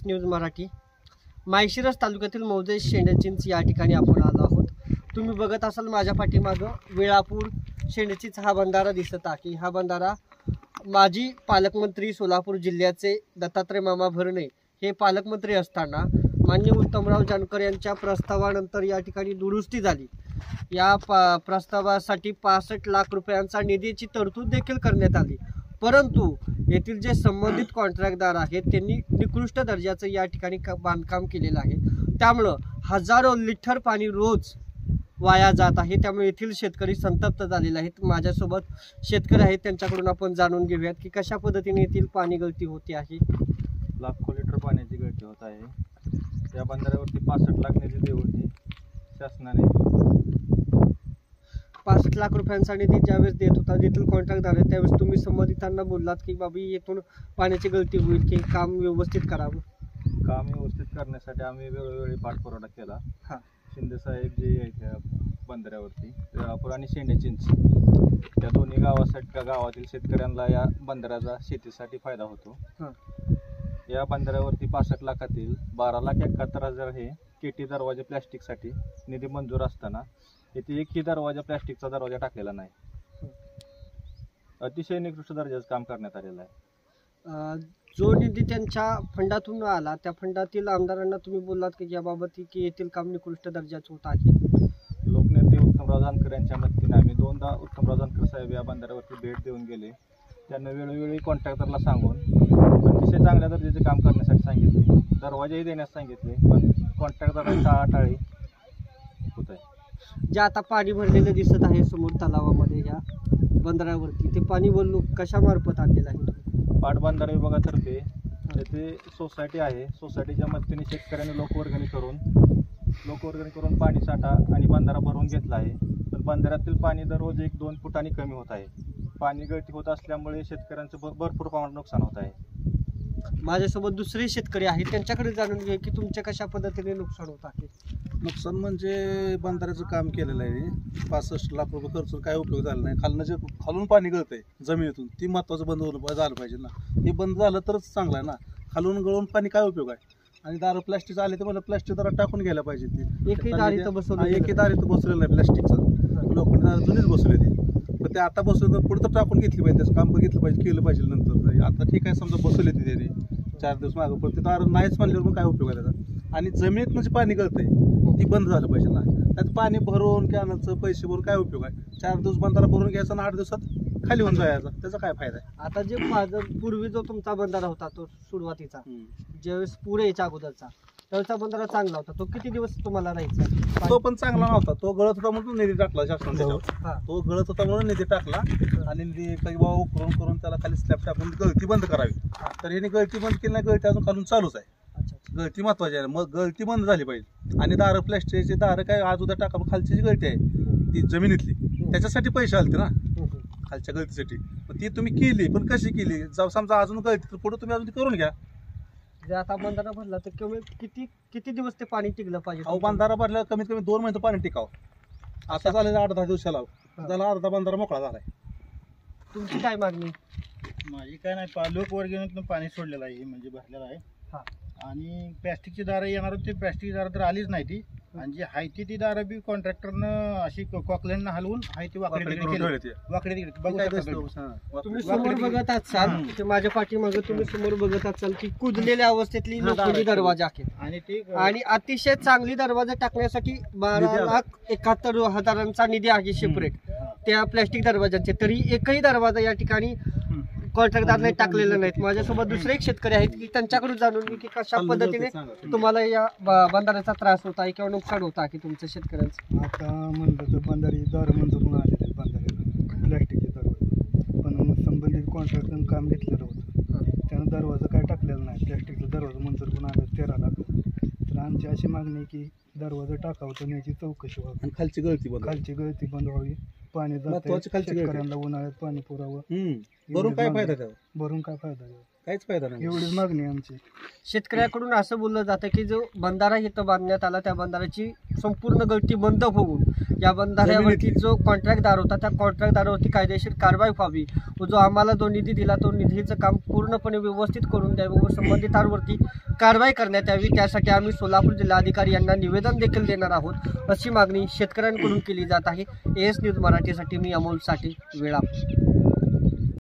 News Marathi Malshiras तालुक्यातील मौजे शेंडचिंच या ठिकाणी आपण आलो आहोत। तुम्ही बघत असाल माझ्या पाठीमागं वेळापूर शेंडचिंच हा बंधारा दिसत आहे। हा बंधारा माजी पालकमंत्री सोलापूर जिल्ह्याचे दत्तात्रय मामा भरणे हे पालकमंत्री असताना माननीय उत्तमराव जानकर यांच्या प्रस्तावानंतर या ठिकाणी दुरुस्ती झाली। या प्रस्तावासाठी 65 लाख रुपयांचा निधीची तरतूद देखील करण्यात आली, परंतु येथील जे संबंधित कॉन्ट्रॅक्टदार आहेत त्यांनी निकृष्ट दर्जाचं या ठिकाणी बांधकाम केलेलं आहे। त्यामुळे हजारो लिटर पाणी रोज वाया जात आहे। त्यामुळे येथील शेतकरी संतप्त झालेले आहेत। माझ्यासोबत शेतकरी आहेत, त्यांच्याकडून आपण जाणून घेऊयात की कशा पद्धतीने येथील पाणी गळती होते आहे। लाखो लिटर पाण्याची गळती होत आहे। या बंधाऱ्यावरती 65 लाख निधी देऊन शासनाने 65 लाख रुपयांचा निधी ज्यावेळेस देत होता, जेथील कॉन्ट्रॅक्टदार आहे त्यावेळेस तुम्ही संबंधितांना बोललात की बाबा येथून पाण्याची गळती होईल की काम व्यवस्थित करावं। काम व्यवस्थित करण्यासाठी आम्ही वेळोवेळी पाठपुरावा केला। शिंदे साहेब जे आहेत त्या बंधाऱ्यावरती वेळापूर आणि शेंडचिंच त्या दोन्ही गावातील शेतकऱ्यांना या बंधाऱ्याचा शेतीसाठी फायदा होतो। या बंधाऱ्यावरती 65 लाखातील 12,71,000 हे केटी दरवाजे प्लॅस्टिकसाठी निधी मंजूर असताना येथे एकही दरवाजा प्लॅस्टिकचा दरवाजा टाकलेला नाही। अतिशय निकृष्ट दर्जाचं काम करण्यात आलेलं आहे। जो निधी त्यांच्या फंडातून आला त्या फंडातील आमदारांना तुम्ही बोललात की याबाबत की येथील काम निकृष्ट दर्जाचं होत आहे। लोकनेते उत्तमराव जानकर यांच्या मदतीने आम्ही 2दा उत्तमराव जानकर साहेब या बंधाऱ्यावरती भेट देऊन गेले। त्यांना वेळोवेळी कॉन्ट्रॅक्टरला सांगून अतिशय चांगल्या दर्जाचे काम करण्यासाठी सांगितले, दरवाजेही देण्यास सांगितले, पण कॉन्ट्रॅक्टरला टाळाटाळी होत आहे। जे आता पाणी भरलेलं दिसत आहे समोर तलावामध्ये या बंधाऱ्यावरती, ते पाणी कशा मार्फत आणलेलं आहे? पाटबंधारे विभागातर्फे येथे सोसायटी आहे, सोसायटीच्या मदतीने शेतकऱ्यांनी लोकवर्गणी करून पाणी साठा आणि बंधारा भरून घेतला आहे। पण बंधाऱ्यातील पाणी दररोज 1-2 फुटांनी कमी होत आहे। पाणी गळती होत असल्यामुळे शेतकऱ्यांचं भरपूर प्रमाणात नुकसान होत आहे। माझ्यासोबत दुसरे शेतकरी आहेत, त्यांच्याकडे जाणून घे की तुमच्या कशा पद्धतीने नुकसान होत आहे। नुकसान म्हणजे बंधाऱ्याचं काम केलेलं आहे, 65 लाख रुपये खर्च काय उपयोग झाला नाही। खालून पाणी गळतंय जमिनीतून, ती महत्त्वाचं बंद झालं पाहिजे ना। हे बंद झालं तरच चांगलं आहे ना, खालून गळून पाणी काय उपयोग आहे। आणि दार प्लॅस्टिक आले तर मला प्लॅस्टिक दार टाकून घ्यायला पाहिजे। ती एकही दार इथं बसवलेलं नाही प्लॅस्टिकचं, लोखंडी दार जुनीच बसवले ते, पण ते आता बसवलं तर पुढे तर टाकून घेतली पाहिजे, त्याचं काम बघितलं पाहिजे, केलं पाहिजे नंतर। आता ठीक आहे, समजा बसवले ती त्याने 4 दिवस मागं, पण ते दार नाहीच म्हणल्यावर मग काय उपयोग आहे त्याचा। आणि जमिनीत म्हणजे पाणी गळतंय ती बंद झालं पाहिजे ना, त्यात पाणी भरून कॅनलचं पैसे भरून काय उपयोग आहे। 4 दिवस बंधारा भरून घ्यायचा आणि 8 दिवसात खाली होऊन जायचा, त्याचा काय फायदा आहे। आता जे पूर्वी जो तुमचा बंधारा होता तो सुरुवातीचा ज्यावेळेस पूर यायच्या अगोदरचा त्यावेळेचा बंधारा चांगला होता, तो किती दिवस तुम्हाला राहायचा? तो पण चांगला नव्हता, तो गळत होता म्हणून निधी टाकला शासनाने। तो गळत होता म्हणून निधी टाकला आणि निधी काही बाबा उकरून करून त्याला खाली स्लॅब टाकून गळती बंद करावी। तर याने गळती बंद केली नाही, गळती अजून खालून चालूच आहे। गळती महत्वाची आहे, मग गळती बंद झाली पाहिजे। आणि दार प्लॅस्टिकचे दार काय आज उद्या टाका, खालची जी गळती आहे ती जमिनीतली, त्याच्यासाठी पैसे आलते ना खालच्या गळतीसाठी, ती तुम्ही केली, पण कशी केली? समजा अजून गळती तर पुढे तुम्ही अजून ती करून घ्या। जे आता बंधारा भरला तर किती दिवस ते पाणी टिकलं पाहिजे? अहो, बंधारा भरला कमीत कमी 2 महिने पाणी टिकावं। आता झालेलं 8-10 दिवसाला त्याला अर्धा बंधारा मोकळा झालाय। तुमची काय मागणी? माझी काय नाही, लोकवर्गणीतून पाणी सोडलेलं आहे, म्हणजे भरलेलं आहे। आणि प्लॅस्टिकची दारं येणार होती, प्लॅस्टिकची दारं तर आलीच नाही ती, आणि जी आहे ती दारं बी कॉन्ट्रॅक्टरनं अशी कॉकलॅंडनं हलवून आहे ती वाकडे तिकडे तुम्ही समोर बघत असाल, माझ्या पाठीमागे तुम्ही समोर बघत असाल की कुजलेल्या अवस्थेतली लोखंडी दरवाजा आहेत आणि अतिशय चांगली दरवाजा टाकण्यासाठी 12,71,000चा निधी आहे सेपरेट त्या प्लॅस्टिक दरवाजांचे, तरी एकही दरवाजा या ठिकाणी कॉन्ट्रॅक्टरने टाकलेले नाहीत। माझ्यासोबत दुसरे एक शेतकरी आहेत की त्यांच्याकडून जाणून घे की कशा पद्धतीने तुम्हाला या बंधाऱ्याचा त्रास होता आहे किंवा नुकसान होत आहे तुमच्या शेतकऱ्यांचं। आता म्हणलं तर बंधारी दार मंजूर होऊन आलेले बंधाऱ्याला प्लॅस्टिकचे दरवाजे, पण संबंधित कॉन्ट्रॅक्टरनं काम घेतलेलं होतं, त्यानं दरवाजा काय टाकलेला नाही। प्लॅस्टिकचा दरवाजा मंजूर होऊन आले 13 लाख, तर आमची अशी मागणी आहे की दरवाजा टाकावं तर याची चौकशी व्हावी आणि खालची गळती बंद व्हावी। पाणी शेतकऱ्यांना उन्हाळ्यात पाणी पुरावं, भरून काय फायदा काहीच फायदा नाही. एवढीच मागणी आहे आमची. शेतकऱ्याकडून असं बोललं जातं की जो बंधारा इथं बांधण्यात आला त्या बंधाराची संपूर्ण गळती बंद होऊन या बंधाऱ्यावरती जो कॉन्ट्रॅक्टदार होता त्या कॉन्ट्रॅक्टदारावरती कायदेशीर कारवाई व्हावी व जो आम्हाला जो निधी दिला तो निधीचं काम पूर्णपणे व्यवस्थित करून द्यावं व संबंधितांवरती कारवाई करण्यात यावी. त्यासाठी आम्ही सोलापूर जिल्हाधिकारी यांना निवेदन देखील देणार आहोत अशी मागणी शेतकऱ्यांकडून केली जात आहे. AS न्यूज मराठीसाठी मी अमोल साठे, वेळापूर.